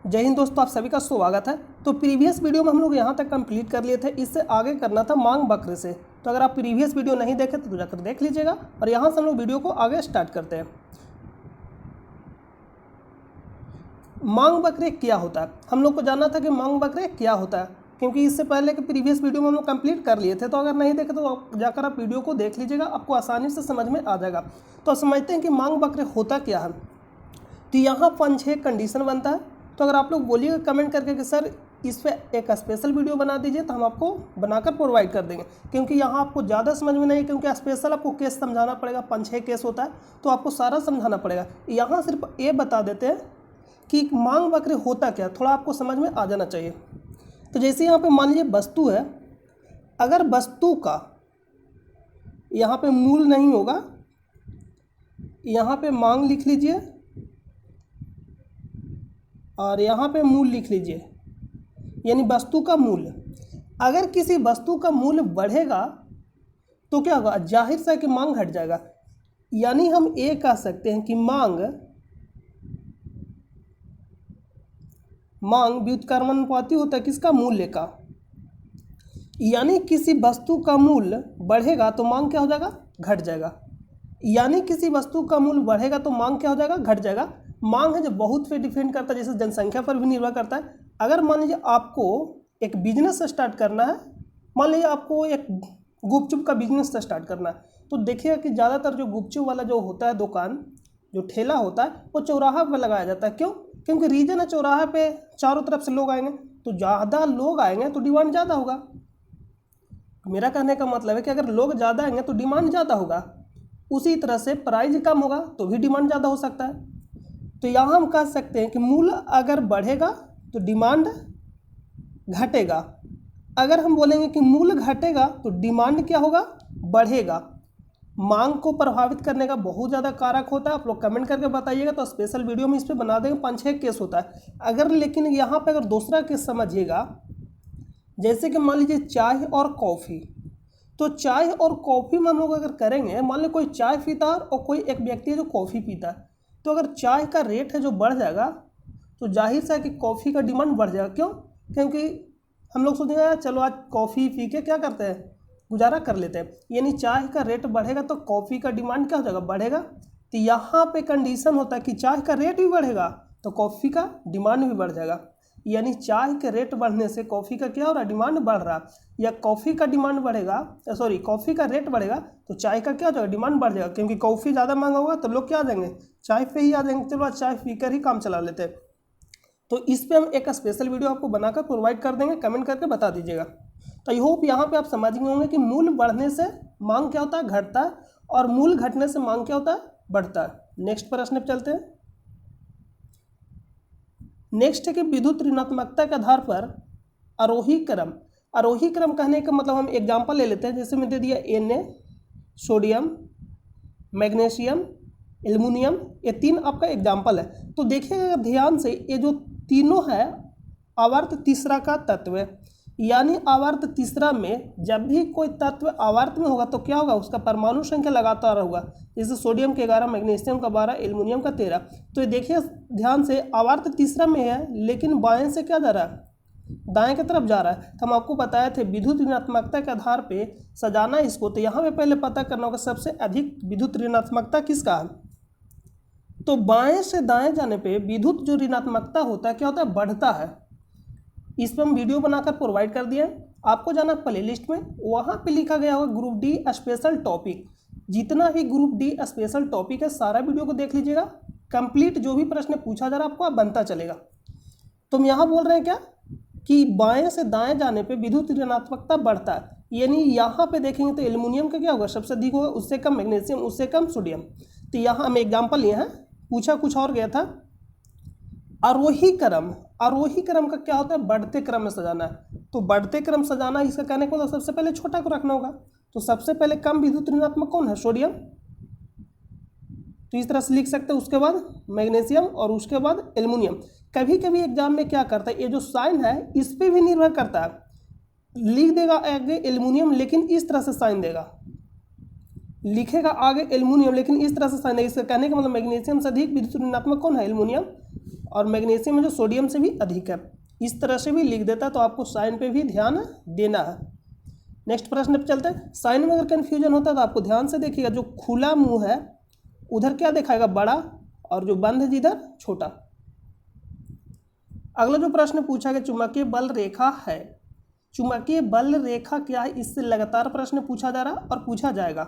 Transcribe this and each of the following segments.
जय हिंद दोस्तों, आप सभी का स्वागत है। तो प्रीवियस वीडियो में हम लोग यहाँ तक कंप्लीट कर लिए थे, इससे आगे करना था मांग वक्र से। तो अगर आप प्रीवियस वीडियो नहीं देखे तो जाकर देख लीजिएगा और यहाँ से हम लोग वीडियो को आगे स्टार्ट करते हैं। मांग वक्र क्या होता है, हम लोग को जानना था कि मांग वक्र क्या होता है, क्योंकि इससे पहले के प्रीवियस वीडियो में हम लोग कंप्लीट कर लिए थे। तो अगर नहीं देखे तो जाकर आप वीडियो को देख लीजिएगा, आपको आसानी से समझ में आ जाएगा। तो समझते हैं कि मांग वक्र होता क्या है। तो यहाँ 5-6 कंडीशन बनता है। तो अगर आप लोग बोलिएगा कमेंट करके कि सर इस पर एक स्पेशल वीडियो बना दीजिए, तो हम आपको बनाकर प्रोवाइड कर देंगे, क्योंकि यहाँ आपको ज़्यादा समझ में नहीं, क्योंकि स्पेशल आपको केस समझाना पड़ेगा। 5-6 केस होता है तो आपको सारा समझाना पड़ेगा। यहाँ सिर्फ ये बता देते हैं कि मांग वक्र होता क्या, थोड़ा आपको समझ में आ जाना चाहिए। तो जैसे यहाँ पे मान लीजिए वस्तु है, अगर वस्तु का यहाँ पे मूल नहीं होगा, यहाँ पे मांग लिख लीजिए और यहाँ पे मूल लिख लीजिए, यानी वस्तु का मूल्य। अगर किसी वस्तु का मूल्य बढ़ेगा तो क्या होगा, जाहिर सा कि मांग घट जाएगा। यानी हम ये कह सकते हैं कि मांग व्युत्क्रमानुपाती होता है किसका, मूल्य का। यानी किसी वस्तु का मूल्य बढ़ेगा तो मांग क्या हो जाएगा, घट जाएगा। यानी किसी वस्तु का मूल्य बढ़ेगा तो मांग क्या हो जाएगा, घट जाएगा। मांग है जो बहुत पे डिपेंड करता है, जैसे जनसंख्या पर भी निर्भर करता है। अगर मान लीजिए आपको एक बिजनेस स्टार्ट करना है, मान लीजिए आपको एक गुपचुप का बिजनेस स्टार्ट करना है, तो देखिएगा कि ज़्यादातर जो गुपचुप वाला जो होता है दुकान, जो ठेला होता है, वो चौराहा पर लगाया जाता है। क्यों? क्योंकि रीजन है चौराहा पे चारों तरफ से लोग आएंगे, तो ज़्यादा लोग आएंगे तो डिमांड ज़्यादा होगा। मेरा कहने का मतलब है कि अगर लोग ज़्यादा आएंगे तो डिमांड ज़्यादा होगा। उसी तरह से प्राइस कम होगा तो भी डिमांड ज़्यादा हो सकता है। तो यहाँ हम कह सकते हैं कि मूल्य अगर बढ़ेगा तो डिमांड घटेगा। अगर हम बोलेंगे कि मूल्य घटेगा तो डिमांड क्या होगा, बढ़ेगा। मांग को प्रभावित करने का बहुत ज़्यादा कारक होता है। आप लोग कमेंट करके बताइएगा, तो स्पेशल वीडियो में इस पर बना देंगे। 5-6 केस होता है। अगर लेकिन यहाँ पे अगर दूसरा केस समझिएगा, जैसे कि मान लीजिए चाय और कॉफ़ी। तो चाय और कॉफ़ी में हम लोग अगर करेंगे, मान लीजिए कोई चाय पीता है और कोई एक व्यक्ति है जो कॉफ़ी पीता है, तो अगर चाय का रेट है जो बढ़ जाएगा तो जाहिर सा है कि कॉफ़ी का डिमांड बढ़ जाएगा। क्यों? क्योंकि हम लोग सोचेंगे चलो आज कॉफ़ी पी के क्या करते हैं, गुजारा कर लेते हैं। यानी चाय का रेट बढ़ेगा तो कॉफ़ी का डिमांड क्या हो जाएगा, बढ़ेगा। तो यहाँ पे कंडीशन होता है कि चाय का रेट भी बढ़ेगा तो कॉफ़ी का डिमांड भी बढ़ जाएगा। यानी चाय के रेट बढ़ने से कॉफ़ी का क्या हो रहा है, डिमांड बढ़ रहा है। या कॉफ़ी का डिमांड बढ़ेगा, कॉफ़ी का रेट बढ़ेगा तो चाय का क्या हो जाएगा, डिमांड बढ़ जाएगा। क्योंकि कॉफ़ी ज़्यादा महंगा होगा तो लोग क्या आ जाएंगे, चाय पे ही आ जाएंगे। चलो आज चाय पीकर ही काम चला लेते हैं। तो इस पे हम एक स्पेशल वीडियो आपको बनाकर प्रोवाइड कर देंगे, कमेंट करके बता दीजिएगा। तो आई होप यहाँ पे आप समझ गए होंगे कि मूल्य बढ़ने से मांग क्या होता है, घटता है, और मूल्य घटने से मांग क्या होता है, बढ़ता है। नेक्स्ट प्रश्न पे चलते हैं। नेक्स्ट है कि विद्युत ऋणात्मकता के आधार पर आरोही क्रम कहने का मतलब हम एग्जाम्पल ले लेते हैं। जैसे मैं दे दिया Na, सोडियम, मैग्नीशियम, एल्युमिनियम, ये 3 आपका एग्जाम्पल है। तो देखिएगा ध्यान से, ये जो तीनों है आवर्त तीसरा का तत्व है। यानी आवर्त तीसरा में जब भी कोई तत्व आवर्त में होगा तो क्या होगा, उसका परमाणु संख्या लगातार होगा। जैसे सोडियम के 11, मैग्नीशियम का 12, एल्युमिनियम का 13। तो ये देखिए ध्यान से, आवर्त तीसरा में है लेकिन बाएं से क्या जा रहा है, दाएं की तरफ जा रहा है। तो हम आपको बताए थे विद्युत ऋणात्मकता के आधार पे सजाना इसको। तो यहाँ पे पहले पता करना होगा सबसे अधिक विद्युत ऋणात्मकता किसका है। तो बाएं से दाएं जाने पे विद्युत जो ऋणात्मकता होता है क्या होता है, बढ़ता है। इस पर हम वीडियो बनाकर प्रोवाइड कर दिए। आपको जाना प्ले लिस्ट में, वहाँ पे लिखा गया होगा ग्रुप डी स्पेशल टॉपिक। जितना भी ग्रुप डी स्पेशल टॉपिक है सारा वीडियो को देख लीजिएगा। कंप्लीट जो भी प्रश्न पूछा जा रहा है आपको बनता चलेगा। तो हम यहाँ बोल रहे हैं क्या कि बाएं से दाएं जाने पे विद्युत ऋणात्मकता बढ़ता है। यानी यहाँ पे देखेंगे तो एल्युमिनियम का क्या होगा, सबसे अधिक होगा, उससे कम मैग्नीशियम, उससे कम सोडियम। तो यहाँ हम एग्जाम्पल लिए हैं, पूछा कुछ और गया था। आरोही क्रम का क्या होता है, बढ़ते क्रम में सजाना है। तो बढ़ते क्रम सजाना, इसका कहने को तो सबसे पहले छोटा को रखना होगा। तो सबसे पहले कम विद्युत ऋणात्मक कौन है, सोडियम। तो इस तरह से लिख सकते हैं। उसके बाद मैग्नीशियम और उसके बाद एल्युमिनियम। कभी कभी एग्जाम में क्या करता है, ये जो साइन है इस पर भी निर्भर करता है। लिख देगा आगे एल्युमिनियम लेकिन इस तरह से साइन देगा, लिखेगा आगे एल्युमिनियम लेकिन इस तरह से साइन देगा। इसका कहने का मतलब मैग्नीशियम से अधिक विद्युत ऋणात्मक कौन है, एल्युमिनियम। और मैग्नीशियम में जो सोडियम से भी अधिक है। इस तरह से भी लिख देता, तो आपको साइन पे भी ध्यान देना है। नेक्स्ट प्रश्न पे चलते हैं। साइन में अगर कन्फ्यूजन होता है तो आपको ध्यान से देखिएगा, जो खुला मुंह है उधर क्या दिखाएगा, बड़ा, और जो बंद है जिधर, छोटा। अगला जो प्रश्न पूछा गया, चुंबकीय बल रेखा है। चुंबकीय बल रेखा क्या है, इससे लगातार प्रश्न पूछा जा रहा है और पूछा जाएगा,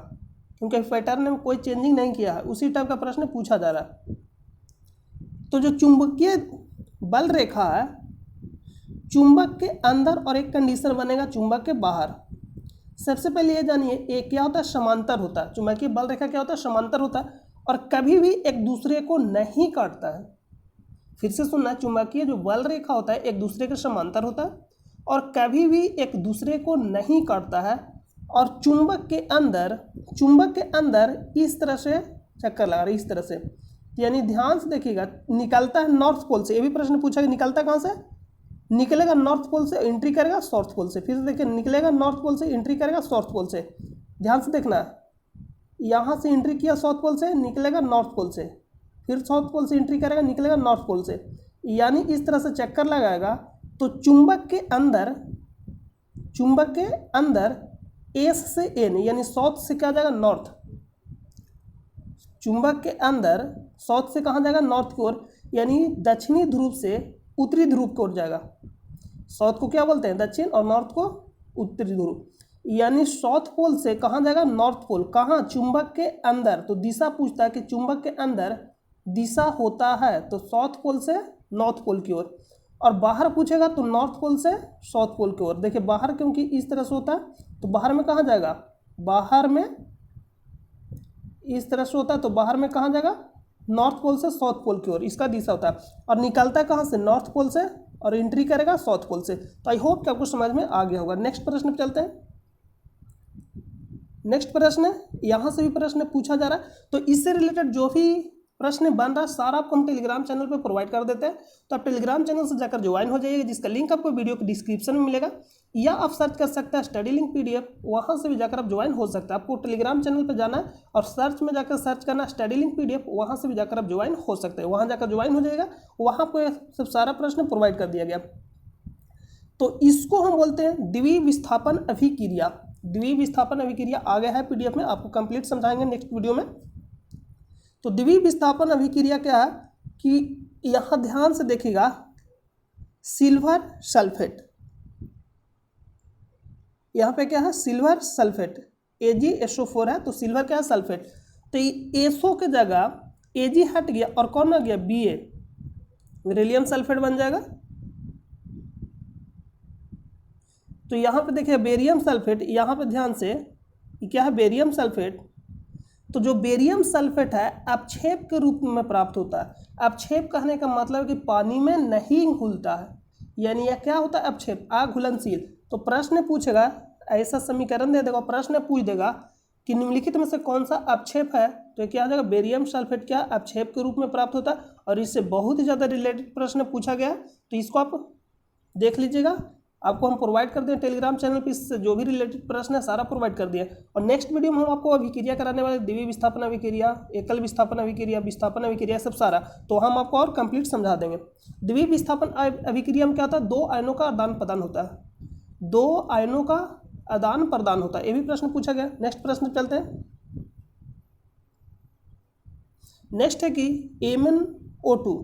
क्योंकि पैटर्न में कोई चेंजिंग नहीं किया है, उसी टाइप का प्रश्न पूछा जा रहा है। तो जो चुंबकीय बल रेखा है, चुंबक के अंदर और एक कंडीशन बनेगा चुंबक के बाहर। सबसे पहले ये जानिए, एक क्या होता है, समांतर होता है। चुंबकीय बल रेखा क्या होता है, समांतर होता है और कभी भी एक दूसरे को नहीं काटता है। फिर से सुनना, चुंबकीय जो बल रेखा होता है एक दूसरे के समांतर होता है और कभी भी एक दूसरे को नहीं काटता है। और चुंबक के अंदर इस तरह से चक्कर लगा रही, इस तरह से, यानी ध्यान से देखिएगा, निकलता है नॉर्थ पोल से। ये भी प्रश्न पूछा कि निकलता कहाँ से, निकलेगा नॉर्थ पोल से, एंट्री करेगा साउथ पोल से। फिर से देखिए, निकलेगा नॉर्थ पोल से, एंट्री करेगा साउथ पोल से। ध्यान से देखना, यहाँ से एंट्री किया साउथ पोल से, निकलेगा नॉर्थ पोल से, फिर साउथ पोल से एंट्री करेगा, निकलेगा नॉर्थ पोल से, यानी इस तरह से चक्कर लगाएगा। तो चुंबक के अंदर एस से एन, यानी साउथ से क्या जाएगा, नॉर्थ। चुंबक के अंदर साउथ से कहाँ जाएगा, नॉर्थ की ओर, यानी दक्षिणी ध्रुव से उत्तरी ध्रुव की ओर जाएगा। साउथ को क्या बोलते हैं, दक्षिण, और नॉर्थ को उत्तरी ध्रुव। यानी साउथ पोल से कहाँ जाएगा, नॉर्थ पोल। कहाँ, चुंबक के अंदर। तो दिशा पूछता है कि चुंबक के अंदर दिशा होता है तो साउथ पोल से नॉर्थ पोल की ओर, और बाहर पूछेगा तो नॉर्थ पोल से साउथ पोल की ओर। देखिए बाहर क्योंकि इस तरह से होता है, तो बाहर में कहाँ जाएगा, बाहर में इस तरह से होता है, तो बाहर में कहाँ जाएगा, नॉर्थ पोल से साउथ पोल की ओर, इसका दिशा होता है। और निकलता है कहाँ से, नॉर्थ पोल से, और एंट्री करेगा साउथ पोल से। तो आई होप कि आपको समझ में आ गया होगा। नेक्स्ट प्रश्न पे चलते हैं। नेक्स्ट प्रश्न, यहाँ से भी प्रश्न पूछा जा रहा है, तो इससे रिलेटेड जो भी प्रश्न बन रहा है सारा आपको हम टेलीग्राम चैनल पे प्रोवाइड कर देते हैं। तो आप टेलीग्राम चैनल से जाकर ज्वाइन हो जाइएगा, जिसका लिंक आपको वीडियो के डिस्क्रिप्शन में मिलेगा, या आप सर्च कर सकते हैं स्टडी लिंक PDF, वहाँ से भी जाकर आप ज्वाइन हो सकते हैं। आपको टेलीग्राम चैनल पर जाना है और सर्च में जाकर सर्च करना स्टडी लिंक PDF, वहाँ से भी जाकर आप ज्वाइन हो सकते हैं। वहाँ जाकर ज्वाइन हो जाएगा, वहाँ पर सब सारा प्रश्न प्रोवाइड कर दिया गया। तो इसको हम बोलते हैं द्वितीय विस्थापन अभिक्रिया। द्वितीय विस्थापन अभिक्रिया आ गया है PDF में, आपको कंप्लीट समझाएंगे नेक्स्ट वीडियो में। तो द्वितीय विस्थापन अभिक्रिया क्या है कि यहाँ ध्यान से देखिएगा, सिल्वर सल्फेट, यहाँ पे क्या है, सिल्वर सल्फेट, AgSO4 है, तो सिल्वर क्या है, सल्फेट। तो एसओ के जगह Ag हट गया और कौन आ गया, Ba, बेरिलियम सल्फेट बन जाएगा। तो यहाँ पे देखिए बेरियम सल्फेट, यहाँ पे ध्यान से, क्या है, बेरियम सल्फेट। तो जो बेरियम सल्फेट है अपक्षेप के रूप में प्राप्त होता है। अपक्षेप कहने का मतलब कि पानी में नहीं घुलता है, यानी यह क्या होता है, अपक्षेप, अघुलनशील। तो प्रश्न पूछेगा, ऐसा समीकरण दे देगा, प्रश्न पूछ देगा कि निम्नलिखित में से कौन सा अपक्षेप है, तो क्या हो जाएगा, बेरियम सल्फेट क्या अपक्षेप के रूप में प्राप्त होता है। और इससे बहुत ही ज़्यादा रिलेटेड प्रश्न पूछा गया, तो इसको आप देख लीजिएगा, आपको हम प्रोवाइड कर दें टेलीग्राम चैनल पे, इससे जो भी रिलेटेड प्रश्न है सारा प्रोवाइड कर दिया। और नेक्स्ट वीडियो में हम आपको अभिक्रिया कराने वाले, द्वितीय विस्थापन अभिक्रिया, एकल विस्थापन अभिक्रिया, विस्थापन अभिक्रिया, सब सारा तो हम आपको और कंप्लीट समझा देंगे। द्वितीय विस्थापन अभिक्रिया में क्या होता है, दो आयनों का आदान प्रदान होता है, दो आयनों का आदान प्रदान होता है। ये भी प्रश्न पूछा गया। नेक्स्ट प्रश्न चलते हैं। नेक्स्ट है कि MnO2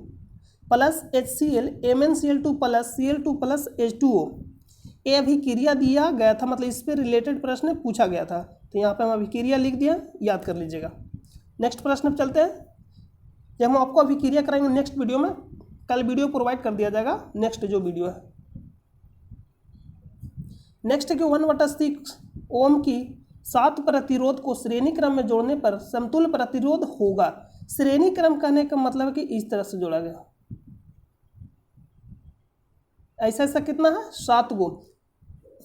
plus HCl MnCl2 plus Cl2 plus H2O, ये अभिक्रिया दिया गया था, मतलब इस पर रिलेटेड प्रश्न पूछा गया था, तो यहाँ पे हम अभिक्रिया लिख दिया, याद कर लीजिएगा। नेक्स्ट प्रश्न पे चलते हैं। जब हम आपको अभिक्रिया कराएंगे नेक्स्ट वीडियो में, कल वीडियो प्रोवाइड कर दिया जाएगा, नेक्स्ट जो वीडियो है। नेक्स्ट है कि 1/6 ओम की 7 प्रतिरोध को श्रेणी क्रम में जोड़ने पर समतुल्य प्रतिरोध होगा। श्रेणी क्रम कहने का मतलब है कि इस तरह से जोड़ा गया, ऐसा ऐसा कितना है, 7 गो,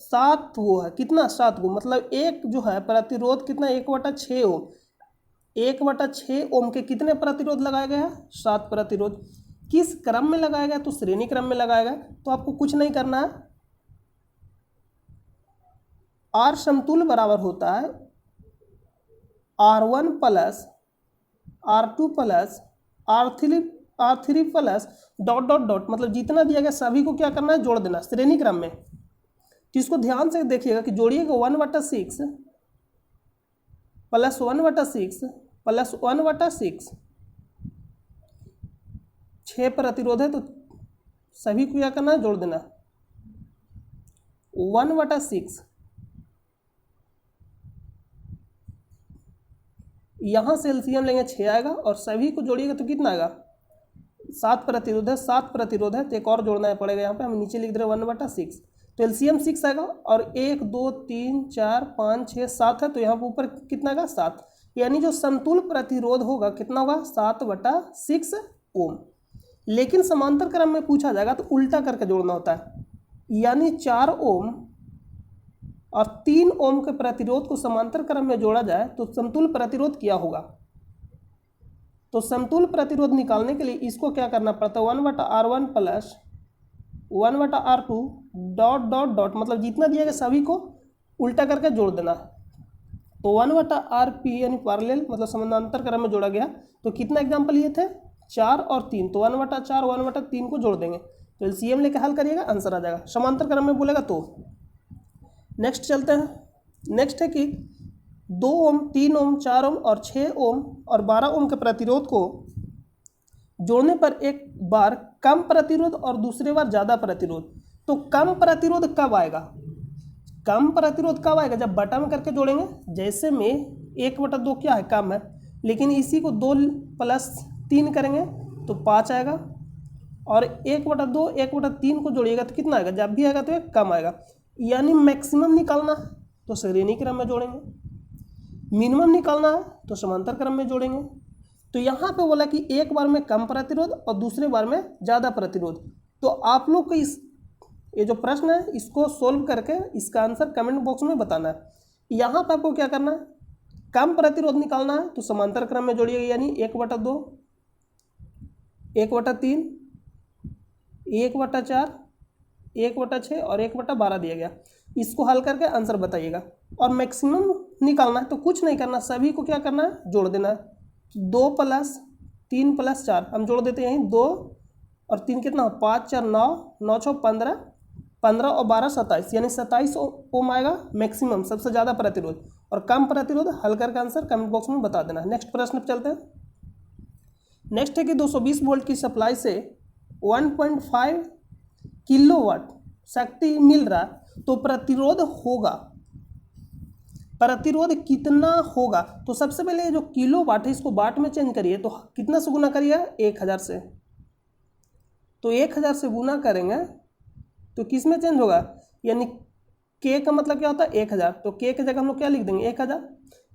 7 गो है, कितना, 7 गो, मतलब एक जो है प्रतिरोध कितना, 1/6 ओम, 1/6 ओम के कितने प्रतिरोध लगाया गया है, 7 प्रतिरोध। किस क्रम में लगाया गया, तो श्रेणी क्रम में लगाया गया। तो आपको कुछ नहीं करना है, R समतुल्य बराबर होता है R1 plus R2 plus R3 R3 plus dot dot dot, मतलब जितना दिया गया सभी को क्या करना है, जोड़ देना श्रेणी क्रम में। तो इसको ध्यान से देखिएगा कि जोड़िएगा 1/6 प्लस 1/6 प्लस 1/6, 6 प्रतिरोध है तो सभी को क्या करना है, जोड़ देना 1/6। यहाँ से एलसीएम लेंगे 6 आएगा और सभी को जोड़िएगा तो कितना आएगा, 7 प्रतिरोध है, 7 प्रतिरोध है तो एक और जोड़ना पड़ेगा। यहाँ पे हम नीचे लिख दे रहे हैं 1/6, तो एलसीएम 6 आएगा और 1 2 3 4 5 6 7 है तो यहाँ पर ऊपर कितना आएगा, 7, यानी जो समतुल प्रतिरोध होगा कितना होगा, 7/6 ओम। लेकिन समांतर क्रम में पूछा जाएगा तो उल्टा करके जोड़ना होता है, यानी 4 ओम और 3 ओम के प्रतिरोध को समांतर क्रम में जोड़ा जाए तो समतुल प्रतिरोध क्या होगा। तो समतुल प्रतिरोध निकालने के लिए इसको क्या करना पड़ता है, 1/R1 plus 1/R2 dot dot dot, मतलब जितना दिया गया सभी को उल्टा करके जोड़ देना। तो 1/RP यानी पैरेलल मतलब समानांतर क्रम में जोड़ा गया। तो कितना एग्जाम्पल लिए थे, 4 और 3, तो 1/4 1/3 को जोड़ देंगे तो एलसीएम लेकर हल करिएगा, आंसर आ जाएगा। समांतर क्रम में बोलेगा तो नेक्स्ट चलते हैं। नेक्स्ट है कि 2 ओम 3 ओम 4 ओम और 6 ओम और 12 ओम के प्रतिरोध को जोड़ने पर एक बार कम प्रतिरोध और दूसरे बार ज़्यादा प्रतिरोध। तो कम प्रतिरोध कब आएगा, कम प्रतिरोध कब आएगा, जब बटा में करके जोड़ेंगे। जैसे में 1/2 क्या है, कम है, लेकिन इसी को 2 + 3 करेंगे तो 5 आएगा और 1/2 1/3 को जोड़िएगा तो कितना आएगा, जब भी आएगा तो एक कम आएगा। यानी मैक्सिमम निकालना है तो श्रेणी क्रम में जोड़ेंगे, मिनिमम निकालना है तो समांतर क्रम में जोड़ेंगे। तो यहाँ पे बोला कि एक बार में कम प्रतिरोध और दूसरे बार में ज़्यादा प्रतिरोध। तो आप लोग को ये जो प्रश्न है इसको सोल्व करके इसका आंसर कमेंट बॉक्स में बताना है। यहाँ पर आपको क्या करना है, कम प्रतिरोध निकालना है तो समांतर क्रम में जोड़िएगा, यानी 1/2 1/3 1/4 1/6 और 1/12 दिया गया। इसको हल करके आंसर बताइएगा। और मैक्सिमम निकालना है तो कुछ नहीं करना, सभी को क्या करना है, जोड़ देना है। 2 + 3 + 4 हम जोड़ देते हैं, 2 और 3 कितना, 5 4 9 9 6 15 15 और 12 27, यानी 27 ओम आएगा मैक्सिमम, सबसे ज़्यादा प्रतिरोध। और कम प्रतिरोध हल करके आंसर कमेंट बॉक्स में बता देना। नेक्स्ट प्रश्न पर चलते हैं। नेक्स्ट है कि 220 वोल्ट की सप्लाई से 1.5 किलोवाट शक्ति मिल रहा है तो प्रतिरोध होगा, प्रतिरोध कितना होगा। तो सबसे पहले जो किलोवाट है इसको वाट में चेंज करिए, तो कितना से गुना करिए, 1000 से। तो 1000 से गुना करेंगे तो किस में चेंज होगा, यानी के का मतलब क्या होता है, 1000। तो के की जगह हम लोग क्या लिख देंगे, 1000।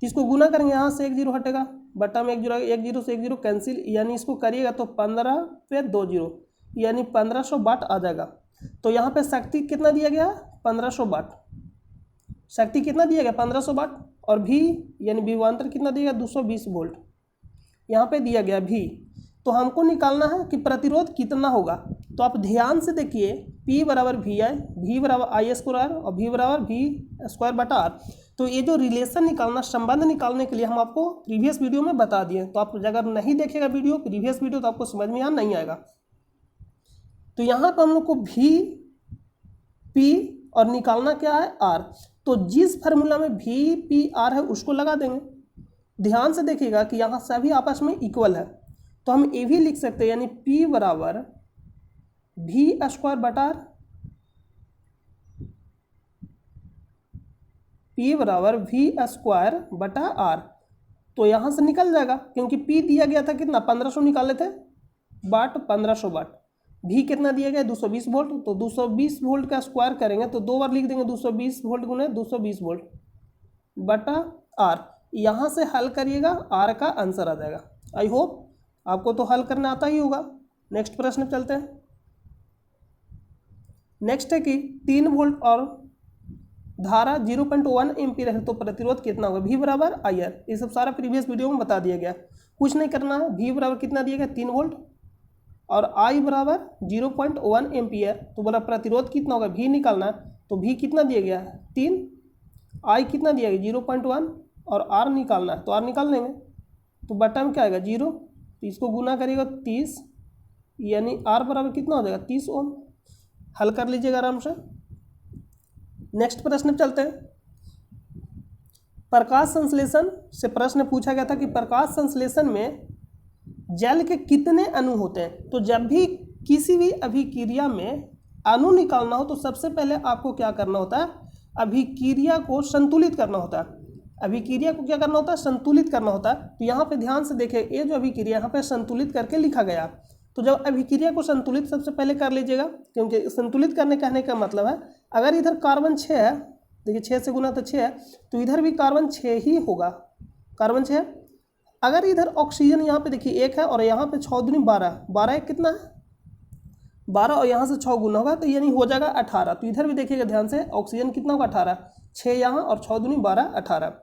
इसको गुना करेंगे, यहाँ से 1 0 हटेगा, बटा में 1 0 1 0 से 1 0 कैंसिल, यानी इसको करिएगा तो 15 पे 2 0, यानी 1500 वाट आ जाएगा। तो यहाँ पे शक्ति कितना दिया गया, 1500 वाट। शक्ति कितना दिया गया, 1500 वाट। और भी यानी विभवांतर कितना दिया गया, 220 वोल्ट यहाँ पे दिया गया भी। तो हमको निकालना है कि प्रतिरोध कितना होगा। तो आप ध्यान से देखिए, P = VI, V = I² और V = V²/R। तो ये जो रिलेशन निकालना, संबंध निकालने के लिए हम आपको प्रीवियस वीडियो में बता दिए। तो आप अगर नहीं देखेगा वीडियो, प्रीवियस वीडियो, तो आपको समझ में यहाँ नहीं आएगा। तो यहाँ पर हम लोग को V P और निकालना क्या है, R। तो जिस फार्मूला में V P R है उसको लगा देंगे। ध्यान से देखिएगा कि यहाँ सभी आपस में इक्वल है, तो हम ये भी लिख सकते हैं, यानी P = V²/R, P = V²/R। तो यहाँ से निकल जाएगा, क्योंकि P दिया गया था कितना, 1500 निकाले थे वाट, 1500 वाट। भी कितना दिया गया, 220 वोल्ट। तो 220 वोल्ट का स्क्वायर करेंगे तो 2 बार लिख देंगे, 220 वोल्ट गुने 220 वोल्ट बटा R। यहाँ से हल करिएगा, R का आंसर आ जाएगा। आई होप आपको तो हल करना आता ही होगा। नेक्स्ट प्रश्न पे चलते हैं। नेक्स्ट है कि 3 वोल्ट और धारा 0.1 एम्पीयर है तो प्रतिरोध कितना होगा, V = IR। ये सब सारा प्रीवियस वीडियो में बता दिया गया, कुछ नहीं करना है। V = कितना दिया गया, 3 वोल्ट और I = 0.1 एम्पीयर। तो बोला प्रतिरोध कितना होगा, V निकालना। तो V कितना दिया गया, 3, I कितना दिया गया, 0.1 और R निकालना है। तो R निकाल लेंगे, तो बटा में क्या आएगा, 0। तो इसको गुना करिएगा 30 यानी आर बराबर कितना हो जाएगा 30 ओम। हल कर लीजिएगा आराम से। नेक्स्ट प्रश्न पे चलते हैं। प्रकाश संश्लेषण से प्रश्न पूछा गया था कि प्रकाश संश्लेषण में जल के कितने अणु होते हैं। तो जब भी किसी भी अभिक्रिया में अणु निकालना हो तो सबसे पहले आपको क्या करना होता है, अभिक्रिया को संतुलित करना होता है। अभिक्रिया को क्या करना होता है, संतुलित करना होता है। तो यहाँ पे ध्यान से देखिए, ये जो अभिक्रिया यहाँ पे संतुलित करके लिखा गया। तो जब अभिक्रिया को संतुलित सबसे पहले कर लीजिएगा, क्योंकि संतुलित करने कहने का मतलब है अगर इधर कार्बन 6 है, देखिए 6 से गुना तो 6 है, तो इधर भी कार्बन 6 ही होगा, कार्बन 6। अगर इधर ऑक्सीजन यहाँ पे देखिए 1 है और यहाँ पे 6 दूनी 12, 12 एक कितना है 12, और यहाँ से 6 गुना होगा तो यानी हो जाएगा 18। तो इधर भी देखिएगा ध्यान से, ऑक्सीजन कितना होगा 18, 6 यहाँ और 6 दूनी 12, 18।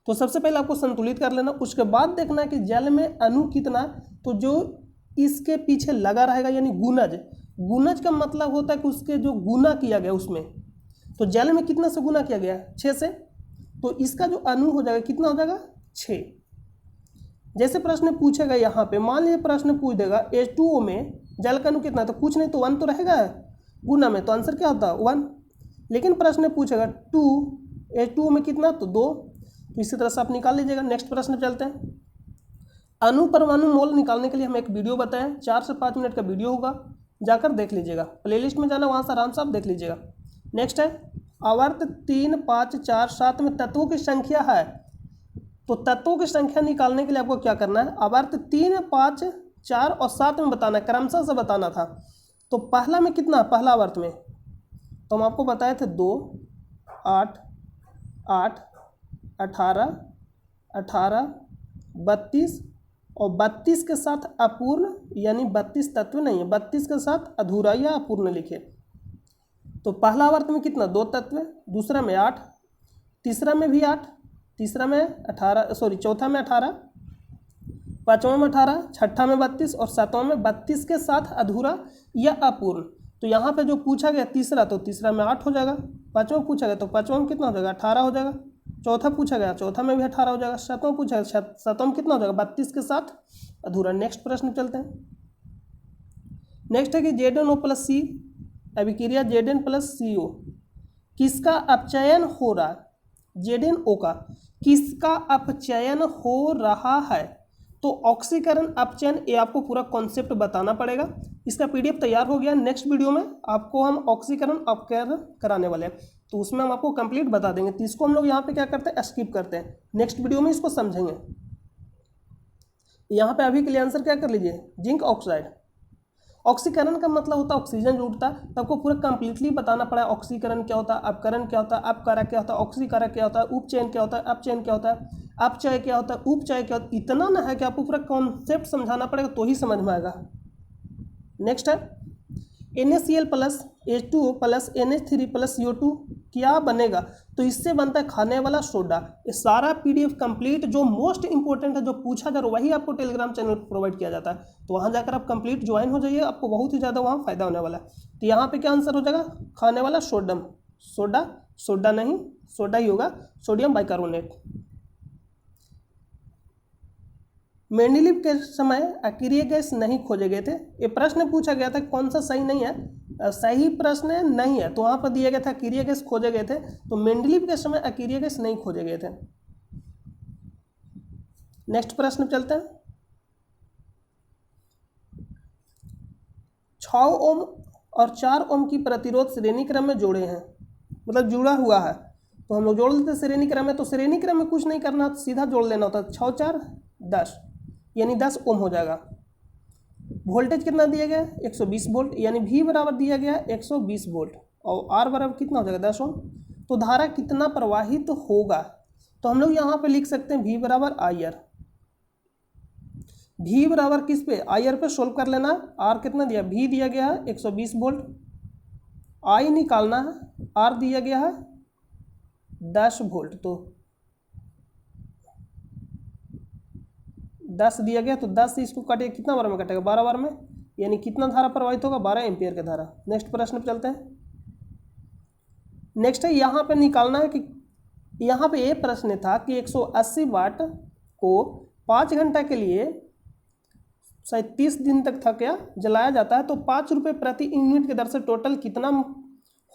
तो सबसे पहले आपको संतुलित कर लेना, उसके बाद देखना कि जल में अणु कितना, तो जो इसके पीछे लगा रहेगा यानी गुणज। गुणज का मतलब होता है कि उसके जो गुना किया गया उसमें, तो जल में कितना से गुना किया गया 6 से, तो इसका जो अणु हो जाएगा कितना हो जाएगा 6। जैसे प्रश्न पूछेगा यहाँ पे, मान लीजिए प्रश्न पूछ देगा H2O में जल का अणु कितना, तो कुछ नहीं तो 1 तो रहेगा गुना में, तो आंसर क्या होता है 1। लेकिन प्रश्न पूछेगा 2 H2O में कितना, तो 2। तो इसी तरह से आप निकाल लीजिएगा। नेक्स्ट प्रश्न चलते हैं। अणु परमाणु मोल निकालने के लिए हम एक वीडियो बताएं, 4 से 5 मिनट का वीडियो होगा, जाकर देख लीजिएगा। प्लेलिस्ट में जाना, वहाँ से आराम से आप देख लीजिएगा। नेक्स्ट है आवर्त 3, 5, 4, 7 में तत्वों की संख्या है। तो तत्वों की संख्या निकालने के लिए आपको क्या करना है, आवर्त 3, 5, 4 और 7 में बताना है, क्रमशः से बताना था। तो पहला में कितना, पहला आवर्त में तो हम आपको बताए थे 2, 8, 8, 18, 18, 32 और 32 के साथ अपूर्ण, यानी 32 तत्व नहीं है, 32 के साथ अधूरा या अपूर्ण लिखे। तो पहला आवर्त में कितना 2 तत्व, दूसरा में 8, तीसरा में भी 8, तीसरा में 18, चौथा में 18, पाँचवा में 18, छठा में 32 और सातवां में 32 के साथ अधूरा या अपूर्ण। तो यहाँ पे जो पूछा गया तीसरा, तो तीसरा में 8 हो जाएगा। पाँचवा पूछा गया तो पाँचवा में कितना हो जाएगा 18 हो जाएगा। चौथा पूछा गया, चौथा में भी 18 हो जाएगा। सातवां पूछा गया, सातवां में कितना हो जाएगा 32 के साथ अधूरा। नेक्स्ट प्रश्न चलते हैं। नेक्स्ट है कि ZnO+C अभिक्रिया Zn+CO किसका अपचयन हो रहा है, ZnO का किसका अपचयन हो रहा है। तो ऑक्सीकरण अपचयन, ये आपको पूरा कॉन्सेप्ट बताना पड़ेगा। इसका PDF तैयार हो गया, नेक्स्ट वीडियो में आपको हम ऑक्सीकरण अपचयन कराने वाले हैं, तो उसमें हम आपको कंप्लीट बता देंगे। तो इसको हम लोग यहाँ पे क्या करते हैं, स्किप करते हैं, नेक्स्ट वीडियो में इसको समझेंगे। यहाँ पे अभी के लिए आंसर क्या कर लीजिए, जिंक ऑक्साइड। ऑक्सीकरण का मतलब होता है ऑक्सीजन जुड़ता है, तो आपको पूरा कंप्लीटली बताना पड़ा ऑक्सीकरण क्या होता है, अपकरण क्या होता है, अपकारक क्या होता है, ऑक्सीकारक क्या होता है, उपचयन क्या होता है, अपचयन क्या होता है, अपचय क्या होता है, उपचय क्या होता है। इतना ना है कि आपको पूरा कॉन्सेप्ट समझाना पड़ेगा तो ही समझ में आएगा। नेक्स्ट है NaCl plus H2O plus NH3 plus CO2 क्या बनेगा। तो इससे बनता है खाने वाला सोडा। ये सारा PDF कंप्लीट जो मोस्ट इंपॉर्टेंट है, जो पूछा जा रहा है वही आपको टेलीग्राम चैनल पर प्रोवाइड किया जाता है। तो वहाँ जाकर आप कंप्लीट ज्वाइन हो जाइए, आपको बहुत ही ज़्यादा वहाँ फायदा होने वाला है। तो यहाँ पे क्या आंसर हो जाएगा, खाने वाला सोडम, सोडा, सोडा नहीं सोडा ही होगा, सोडियम बाइकार्बोनेट। मेंडेलीव के समय अक्रिय गैस नहीं खोजे गए थे। ये प्रश्न पूछा गया था, कौन सा सही नहीं है, सही प्रश्न नहीं है। तो वहाँ पर दिया गया था अक्रिय गैस खोजे गए थे, तो मेंडेलीव के समय अक्रिय गैस नहीं खोजे गए थे। नेक्स्ट प्रश्न चलते हैं। 6 ओम और 4 ओम की प्रतिरोध श्रेणी क्रम में जोड़े हैं, मतलब जुड़ा हुआ है, तो हम लोग जोड़ लेते श्रेणी क्रम में। तो श्रेणी क्रम में कुछ नहीं करना, सीधा जोड़ लेना होता है। 6 4 10 यानी 10 ओम हो जाएगा। वोल्टेज कितना दिया गया 120 वोल्ट, यानी V बराबर दिया गया 120 वोल्ट और R बराबर कितना हो जाएगा 10 ओम। तो धारा कितना प्रवाहित होगा, तो हम लोग यहाँ पे लिख सकते हैं V बराबर IR। V बराबर किस पे, IR पे सोल्व कर लेना। R कितना दिया, V दिया गया है 120 वोल्ट, I निकालना है, R दिया गया है 10 वोल्ट। तो 10 दिया गया, तो 10 से इसको काटिए, कितना बार में कटेगा 12 बार में, यानी कितना धारा प्रवाहित होगा 12 एम्पियर का धारा। नेक्स्ट प्रश्न पे चलते हैं। नेक्स्ट है यहाँ पे निकालना है कि यहाँ पे ये प्रश्न था कि 180 वाट को 5 घंटा के लिए शायद 30 दिन तक था क्या जलाया जाता है, तो 5 रुपये प्रति यूनिट की दर से टोटल कितना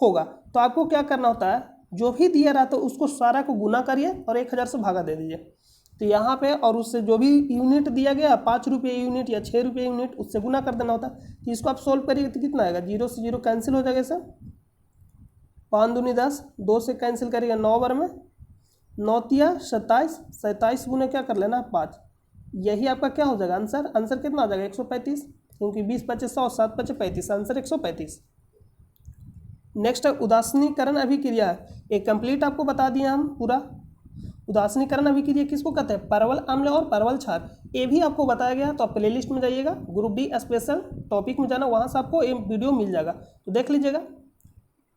होगा। तो आपको क्या करना होता है, जो भी दिया रहा तो उसको सारा को गुना करिए और 1000 से भागा दे दीजिए। तो यहाँ पे और उससे जो भी यूनिट दिया गया 5 रुपये यूनिट या 6 रुपये यूनिट उससे गुना कर देना होता है। तो इसको आप सोल्व करिए तो कितना आएगा, 0 से 0 कैंसिल हो जाएगा सर, 5 दूनी 10, 2 से कैंसिल करिएगा 9 बार में, 9 तिया 27, 27 गुने क्या कर लेना 5, यही आपका क्या हो जाएगा आंसर। आंसर कितना आ जाएगा 135, क्योंकि 20 × 5 = 100, 7 × 5 = 35, आंसर 135। नेक्स्ट है उदासीनीकरण अभिक्रिया, एक कंप्लीट आपको बता दिया हम पूरा। उदासीनीकरण अभिक्रिया किसको कहते हैं, परवल अम्ल और परवल क्षार, ये भी आपको बताया गया। तो आप प्ले लिस्ट में जाइएगा, ग्रुप डी स्पेशल टॉपिक में जाना, वहाँ से आपको ये वीडियो मिल जाएगा, तो देख लीजिएगा।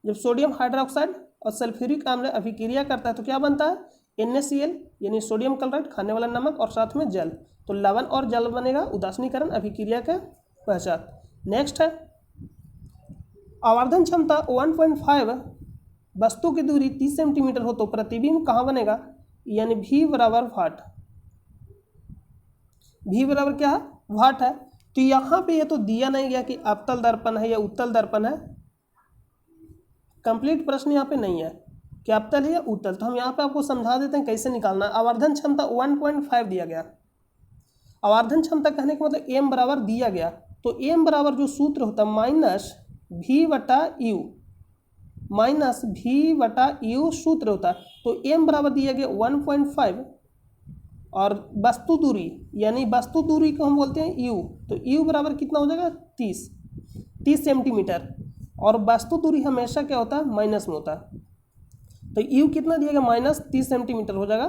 जब सोडियम हाइड्रोक्साइड और सल्फ्यूरिक अम्ल अभिक्रिया करता है तो क्या बनता है, NaCl यानी सोडियम क्लोराइड, खाने वाला नमक, और साथ में जल, तो लवण और जल बनेगा उदासीनीकरण अभिक्रिया के पश्चात। नेक्स्ट है आवर्धन क्षमता 1.5, वस्तु की दूरी 30 सेंटीमीटर हो तो प्रतिबिंब कहाँ बनेगा, यानी V बराबर वाट, V बराबर क्या है वाट है। तो यहाँ पे ये तो दिया नहीं गया कि अवतल दर्पण है या उत्तल दर्पण है, कंप्लीट प्रश्न यहाँ पे नहीं है कि अवतल है या उत्तल। तो हम यहाँ पे आपको समझा देते हैं कैसे निकालना है। आवर्धन क्षमता 1.5 दिया गया, आवर्धन क्षमता कहने का मतलब m बराबर दिया गया, तो m बराबर जो सूत्र होता है -V/U, -V/U सूत्र होता है। तो m बराबर दिया गया 1.5 और वस्तु दूरी यानी वस्तु दूरी को हम बोलते हैं u, तो u बराबर कितना हो जाएगा 30 सेंटीमीटर, और वस्तु दूरी हमेशा क्या होता है माइनस में होता है। तो u कितना दिया गया -30 सेंटीमीटर हो जाएगा,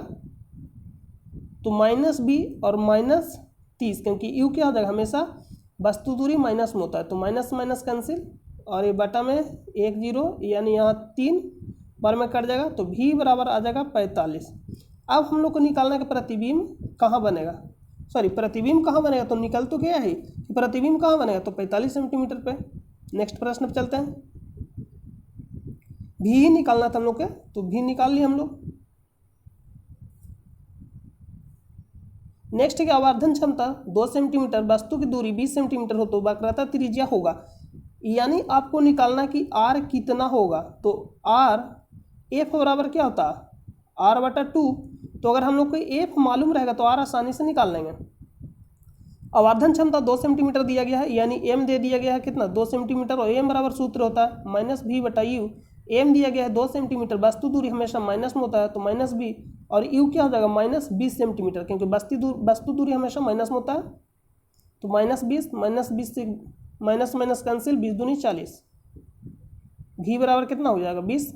तो -b और -30, क्योंकि u क्या हो जाएगा हमेशा वस्तु दूरी माइनस में होता है, तो माइनस माइनस कैंसिल, और ये बटा में 1 0 यानी यहाँ 3 बार में कट जाएगा, तो v बराबर आ जाएगा 45। अब हम लोग को निकालना है कि प्रतिबिंब कहाँ बनेगा, सॉरी प्रतिबिंब कहाँ बनेगा, तो निकल तो गया है कि प्रतिबिंब कहाँ बनेगा, तो 45 सेंटीमीटर पे। नेक्स्ट प्रश्न पे चलते हैं, भी ही निकालना था हम लोग के, तो भी निकाल लिए हम लोग। नेक्स्ट है कि आवर्धन क्षमता 2 सेंटीमीटर, वस्तु की दूरी 20 सेंटीमीटर हो तो वक्रता त्रिज्या होगा, यानी आपको निकालना कि r कितना होगा। तो r f बराबर क्या होता है r/2, तो अगर हम लोग को f मालूम रहेगा तो r आसानी से निकाल लेंगे। आवर्धन क्षमता 2 सेंटीमीटर दिया गया है, यानी m दे दिया गया है कितना 2 सेंटीमीटर, और m बराबर सूत्र होता है -V/U, m दिया गया है 2 सेंटीमीटर, वस्तु दूरी हमेशा माइनस में होता है तो -b, और u क्या हो जाएगा -20 सेंटीमीटर, क्योंकि वस्तु दूरी हमेशा माइनस में होता है, तो -20 से माइनस माइनस कैंसिल, 20 दूनी 40, v बराबर कितना हो जाएगा 20,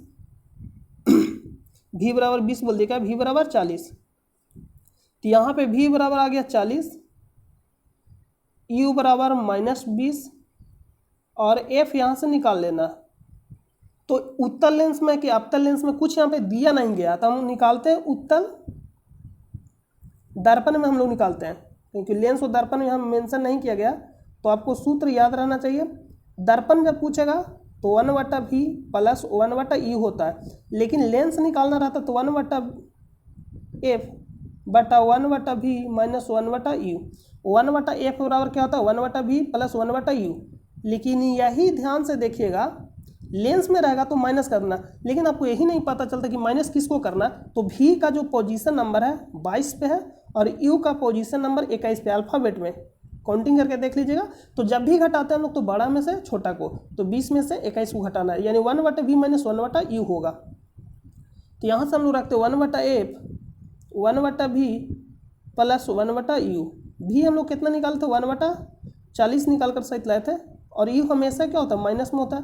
v बराबर 20 बोल देगा, v बराबर 40, तो यहाँ पे v बराबर आ गया 40, u बराबर -20, और f यहाँ से निकाल लेना। तो उत्तल लेंस में कि अवतल लेंस में कुछ यहाँ पे दिया नहीं गया, तो हम निकालते हैं उत्तल दर्पण में हम लोग निकालते हैं, क्योंकि लेंस और दर्पण यहाँ मेंशन नहीं किया गया। तो आपको सूत्र याद रहना चाहिए, दर्पण जब पूछेगा तो 1/v + 1/u होता है, लेकिन लेंस निकालना रहता तो 1/f बटा 1/v - 1/u, 1/f बराबर क्या होता है 1/v + 1/u। लेकिन यही ध्यान से देखिएगा, लेंस में रहेगा तो माइनस करना, लेकिन आपको यही नहीं पता चलता कि माइनस किसको करना। तो v का जो पोजीशन नंबर है 22 पे है, और u का पोजीशन नंबर 21 पे, अल्फ़ाबेट में काउंटिंग करके देख लीजिएगा। तो जब भी घटाते हैं हम लोग तो बड़ा में से छोटा को, तो 20 में से 21 को घटाना है, यानी 1/v - 1/u होगा। तो यहाँ से हम लोग रखते 1/f 1/v + 1/u, भी हम लोग कितना निकालते 1/40 निकाल कर सहित लाए थे, और u हमेशा क्या होता है माइनस में होता है,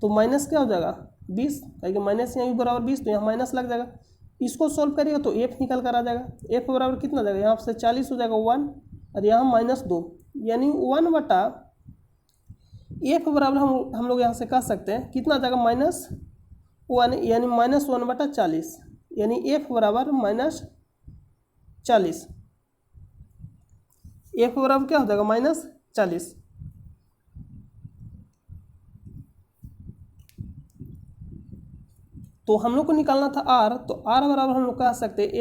तो माइनस क्या हो जाएगा 20, क्योंकि माइनस यहाँ u बराबर 20, तो यहाँ माइनस लग जाएगा। इसको सोल्व करिएगा तो f निकल कर आ जाएगा, f बराबर कितना जाएगा यहाँ से 40 हो जाएगा 1, और यहाँ -2, यानी 1/f बराबर हम लोग यहाँ से कह सकते हैं कितना जाएगा -1, यानी -1/40, यानी f बराबर -40, f बराबर क्या हो जाएगा -40। तो हम लोग को निकालना था r, तो r बराबर हम लोग कह सकते हैं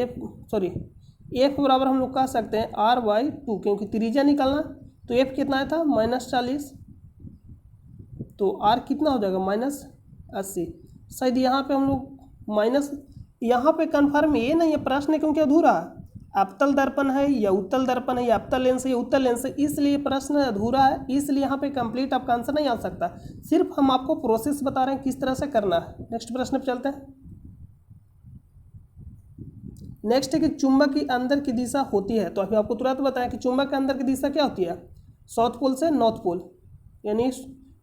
f बराबर हम लोग कह सकते हैं r/2, क्योंकि त्रिज्या निकालना, तो तो एफ कितना आया था -40, तो आर कितना हो जाएगा -80। शायद यहाँ पे हम लोग माइनस, यहाँ पे कन्फर्म ये नहीं है, प्रश्न क्योंकि अधूरा है, अवतल दर्पण है या उत्तल दर्पण है या अवतल लेंस है या उत्तल लेंस है, इसलिए प्रश्न अधूरा है, इसलिए यहाँ पे कंप्लीट आपका आंसर नहीं आ सकता। सिर्फ हम आपको प्रोसेस बता रहे हैं किस तरह से करना है। नेक्स्ट प्रश्न पे चलते हैं। नेक्स्ट है कि चुंबक की अंदर की दिशा होती है, तो अभी आपको तुरंत बताया कि चुंबक के अंदर की दिशा क्या होती है, साउथ पोल से नॉर्थ पोल, यानी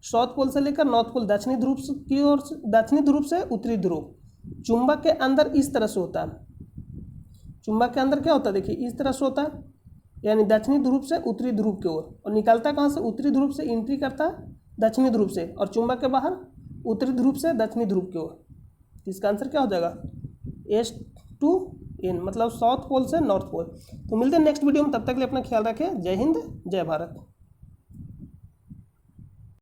साउथ पोल से लेकर नॉर्थ पोल, दक्षिणी ध्रुव की ओर, दक्षिणी ध्रुव से उत्तरी ध्रुव। चुंबक के अंदर इस तरह से होता है, चुंबक के अंदर क्या होता है, देखिए इस तरह से होता है, यानी दक्षिणी ध्रुव से उत्तरी ध्रुव की ओर, और निकलता कहाँ से, उत्तरी ध्रुव से एंट्री करता है दक्षिणी ध्रुव से, और चुंबक के बाहर उत्तरी ध्रुव से दक्षिणी ध्रुव की ओर। इसका आंसर क्या हो जाएगा, S to N, मतलब साउथ पोल से नॉर्थ पोल। तो मिलते हैं नेक्स्ट वीडियो में, तब तक के लिए अपना ख्याल रखें। जय हिंद, जय भारत।